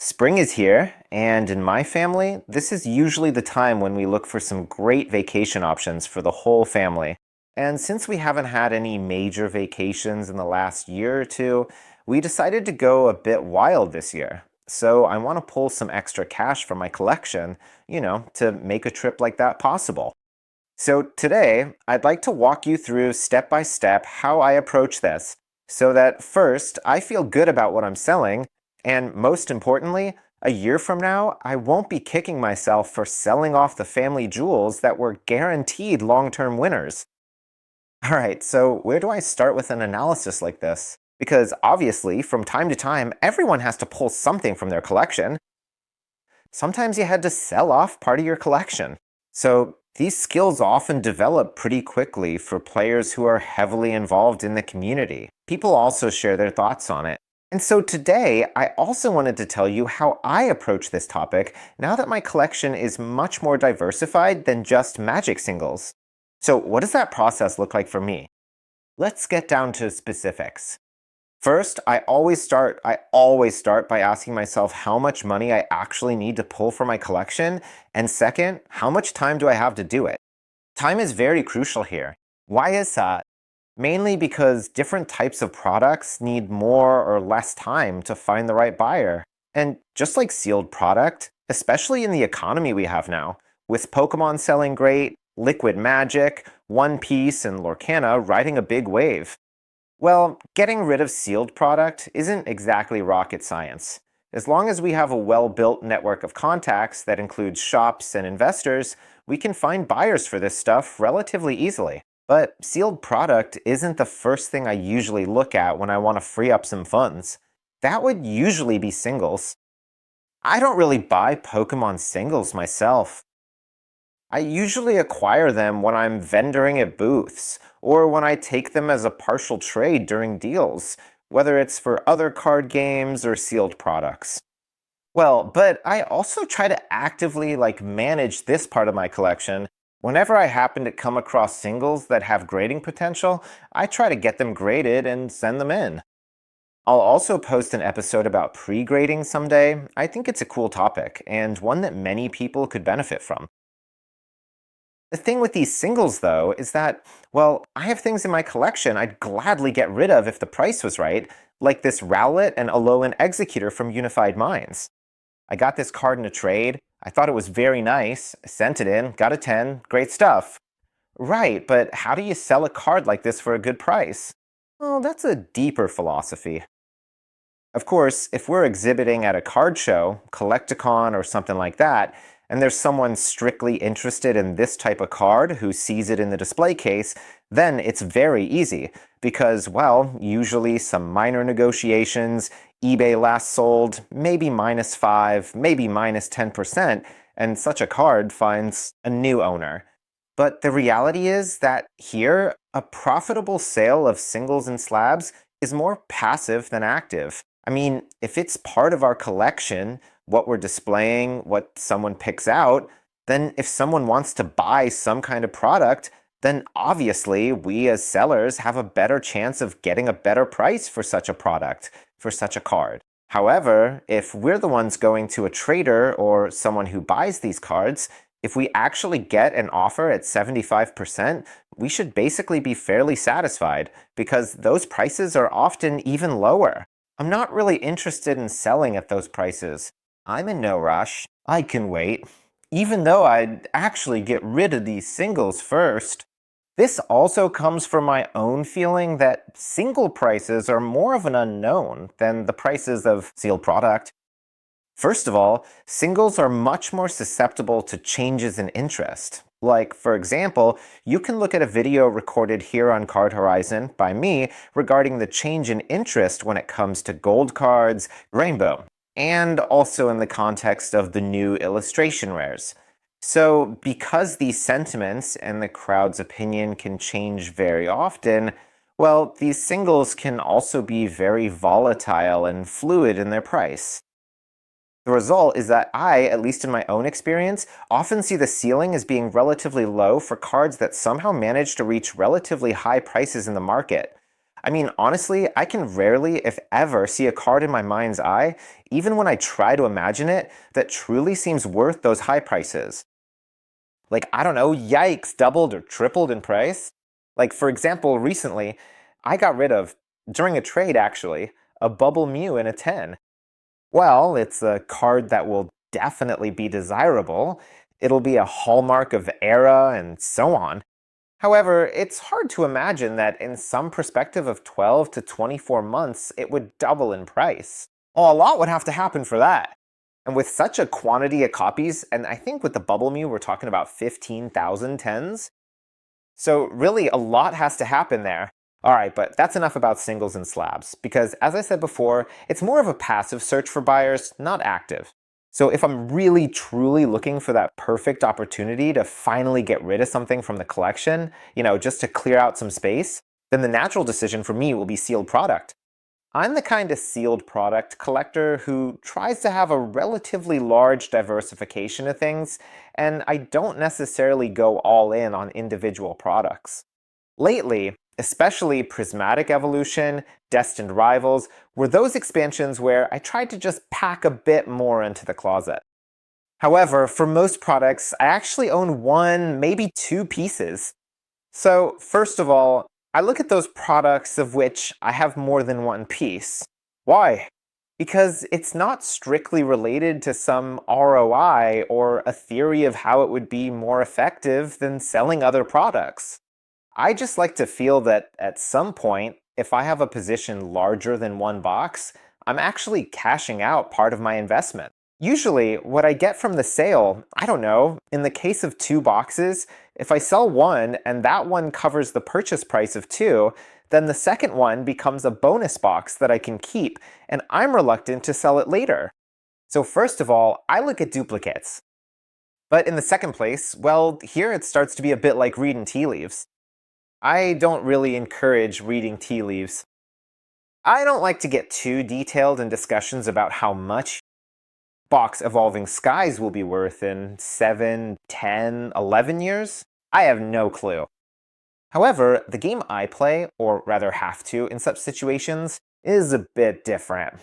Spring is here, and in my family, this is usually the time when we look for some great vacation options for the whole family. And since we haven't had any major vacations in the last year or two, we decided to go a bit wild this year. So I want to pull some extra cash from my collection, to make a trip like that possible. So today, I'd like to walk you through step by step how I approach this, so that first, I feel good about what I'm selling, and most importantly, a year from now, I won't be kicking myself for selling off the family jewels that were guaranteed long-term winners. Alright, so where do I start with an analysis like this? Because obviously, from time to time, everyone has to pull something from their collection. Sometimes you had to sell off part of your collection. So these skills often develop pretty quickly for players who are heavily involved in the community. People also share their thoughts on it. And so today, I also wanted to tell you how I approach this topic now that my collection is much more diversified than just Magic singles. So what does that process look like for me? Let's get down to specifics. First, I always start by asking myself how much money I actually need to pull for my collection, and second, how much time do I have to do it? Time is very crucial here. Why is that? Mainly because different types of products need more or less time to find the right buyer. And just like sealed product, especially in the economy we have now, with Pokemon selling great, Liquid Magic, One Piece, and Lorcana riding a big wave, well, getting rid of sealed product isn't exactly rocket science. As long as we have a well-built network of contacts that includes shops and investors, we can find buyers for this stuff relatively easily. But sealed product isn't the first thing I usually look at when I want to free up some funds. That would usually be singles. I don't really buy Pokemon singles myself. I usually acquire them when I'm vendoring at booths, or when I take them as a partial trade during deals, whether it's for other card games or sealed products. Well, but I also try to actively manage this part of my collection. Whenever I happen to come across singles that have grading potential, I try to get them graded and send them in. I'll also post an episode about pre-grading someday. I think it's a cool topic, and one that many people could benefit from. The thing with these singles, though, is that, well, I have things in my collection I'd gladly get rid of if the price was right, like this Rowlet and Alolan Executor from Unified Minds. I got this card in a trade, I thought it was very nice, sent it in, got a 10, great stuff. Right, but how do you sell a card like this for a good price? Well, that's a deeper philosophy. Of course, if we're exhibiting at a card show, Collecticon or something like that, and there's someone strictly interested in this type of card who sees it in the display case, then it's very easy, because, well, usually some minor negotiations, eBay last sold, maybe -5, maybe -10%, and such a card finds a new owner. But the reality is that here, a profitable sale of singles and slabs is more passive than active. I mean, if it's part of our collection, what we're displaying, what someone picks out, then if someone wants to buy some kind of product, then obviously we as sellers have a better chance of getting a better price for such a product, for such a card. However, if we're the ones going to a trader or someone who buys these cards, if we actually get an offer at 75%, we should basically be fairly satisfied, because those prices are often even lower. I'm not really interested in selling at those prices. I'm in no rush. I can wait. Even though I'd actually get rid of these singles first. This also comes from my own feeling that single prices are more of an unknown than the prices of sealed product. First of all, singles are much more susceptible to changes in interest. Like, for example, you can look at a video recorded here on Card Horizon by me regarding the change in interest when it comes to gold cards, rainbow, and also in the context of the new illustration rares. So, because these sentiments and the crowd's opinion can change very often, well, these singles can also be very volatile and fluid in their price. The result is that I, at least in my own experience, often see the ceiling as being relatively low for cards that somehow manage to reach relatively high prices in the market. I mean, honestly, I can rarely, if ever, see a card in my mind's eye, even when I try to imagine it, that truly seems worth those high prices. Like, I don't know, yikes, doubled or tripled in price. Like, for example, recently, I got rid of, during a trade actually, a Bubble Mew in a 10. Well, it's a card that will definitely be desirable. It'll be a hallmark of era and so on. However, it's hard to imagine that in some perspective of 12 to 24 months, it would double in price. Well, a lot would have to happen for that. And with such a quantity of copies, and I think with the Bubble Mew, we're talking about 15,000 tens. So really, a lot has to happen there. Alright, but that's enough about singles and slabs, because as I said before, it's more of a passive search for buyers, not active. So if I'm really truly looking for that perfect opportunity to finally get rid of something from the collection, just to clear out some space, then the natural decision for me will be sealed product. I'm the kind of sealed product collector who tries to have a relatively large diversification of things, and I don't necessarily go all in on individual products. Lately, especially Prismatic Evolution, Destined Rivals, were those expansions where I tried to just pack a bit more into the closet. However, for most products, I actually own one, maybe two pieces. So, first of all, I look at those products of which I have more than one piece. Why? Because it's not strictly related to some ROI or a theory of how it would be more effective than selling other products. I just like to feel that at some point, if I have a position larger than one box, I'm actually cashing out part of my investment. Usually, what I get from the sale, I don't know, in the case of two boxes, if I sell one and that one covers the purchase price of two, then the second one becomes a bonus box that I can keep, and I'm reluctant to sell it later. So first of all, I look at duplicates. But in the second place, well, here it starts to be a bit like reading tea leaves. I don't really encourage reading tea leaves. I don't like to get too detailed in discussions about how much box Evolving Skies will be worth in 7, 10, 11 years. I have no clue. However, the game I play, or rather have to in such situations, is a bit different.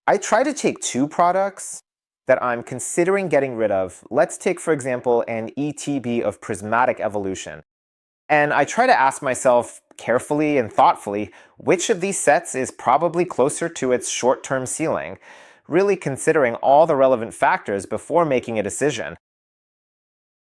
I try to take two products that I'm considering getting rid of. Let's take, for example, an ETB of Prismatic Evolution. And I try to ask myself carefully and thoughtfully which of these sets is probably closer to its short-term ceiling, really considering all the relevant factors before making a decision.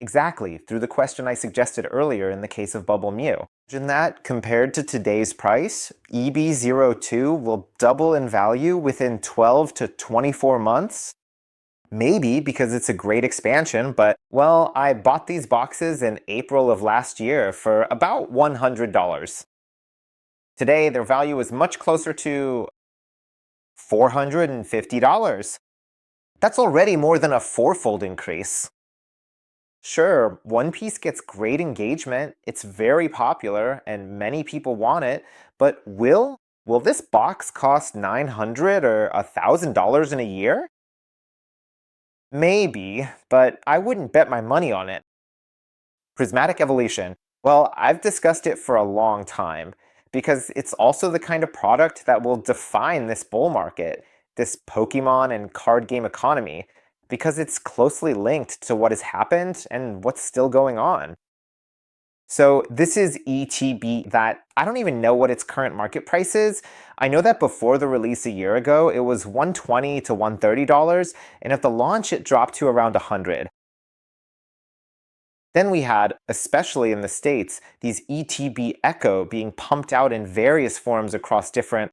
Exactly, through the question I suggested earlier in the case of Bubble Mew. Imagine that, compared to today's price, EB02 will double in value within 12 to 24 months? Maybe because it's a great expansion, but, well, I bought these boxes in April of last year for about $100. Today, their value is much closer to $450. That's already more than a fourfold increase. Sure, One Piece gets great engagement, it's very popular, and many people want it, but will this box cost $900 or $1,000 in a year? Maybe, but I wouldn't bet my money on it. Prismatic Evolution. Well, I've discussed it for a long time, because it's also the kind of product that will define this bull market, this Pokemon and card game economy, because it's closely linked to what has happened and what's still going on. So this is ETB that I don't even know what its current market price is. I know that before the release a year ago, it was $120 to $130, and at the launch it dropped to around $100. Then we had, especially in the States, these ETB Echo being pumped out in various forms across different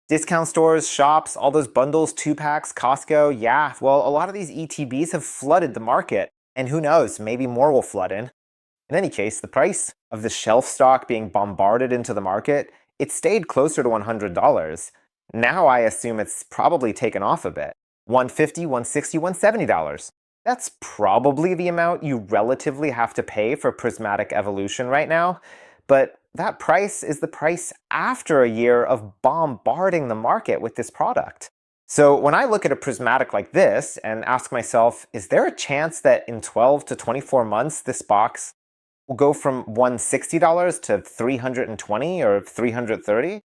discount stores, shops, all those bundles, 2-packs, Costco. Yeah, well, a lot of these ETBs have flooded the market, and who knows, maybe more will flood in. In any case, the price of the shelf stock being bombarded into the market, it stayed closer to $100. Now I assume it's probably taken off a bit. $150, $160, $170. That's probably the amount you relatively have to pay for Prismatic Evolution right now, but that price is the price after a year of bombarding the market with this product. So when I look at a prismatic like this and ask myself, is there a chance that in 12 to 24 months this box will go from $160 to $320 or $330?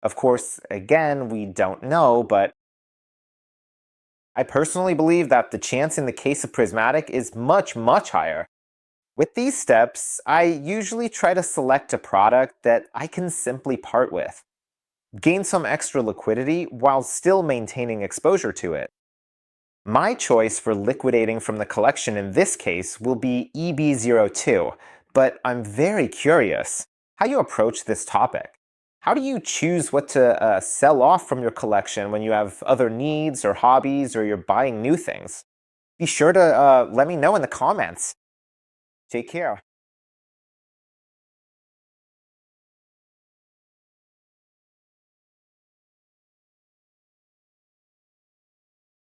Of course, again, we don't know, but I personally believe that the chance in the case of Prismatic is much, much higher. With these steps, I usually try to select a product that I can simply part with, gain some extra liquidity while still maintaining exposure to it. My choice for liquidating from the collection in this case will be EB02, but I'm very curious how you approach this topic. How do you choose what to sell off from your collection when you have other needs or hobbies or you're buying new things? Be sure to let me know in the comments. Take care.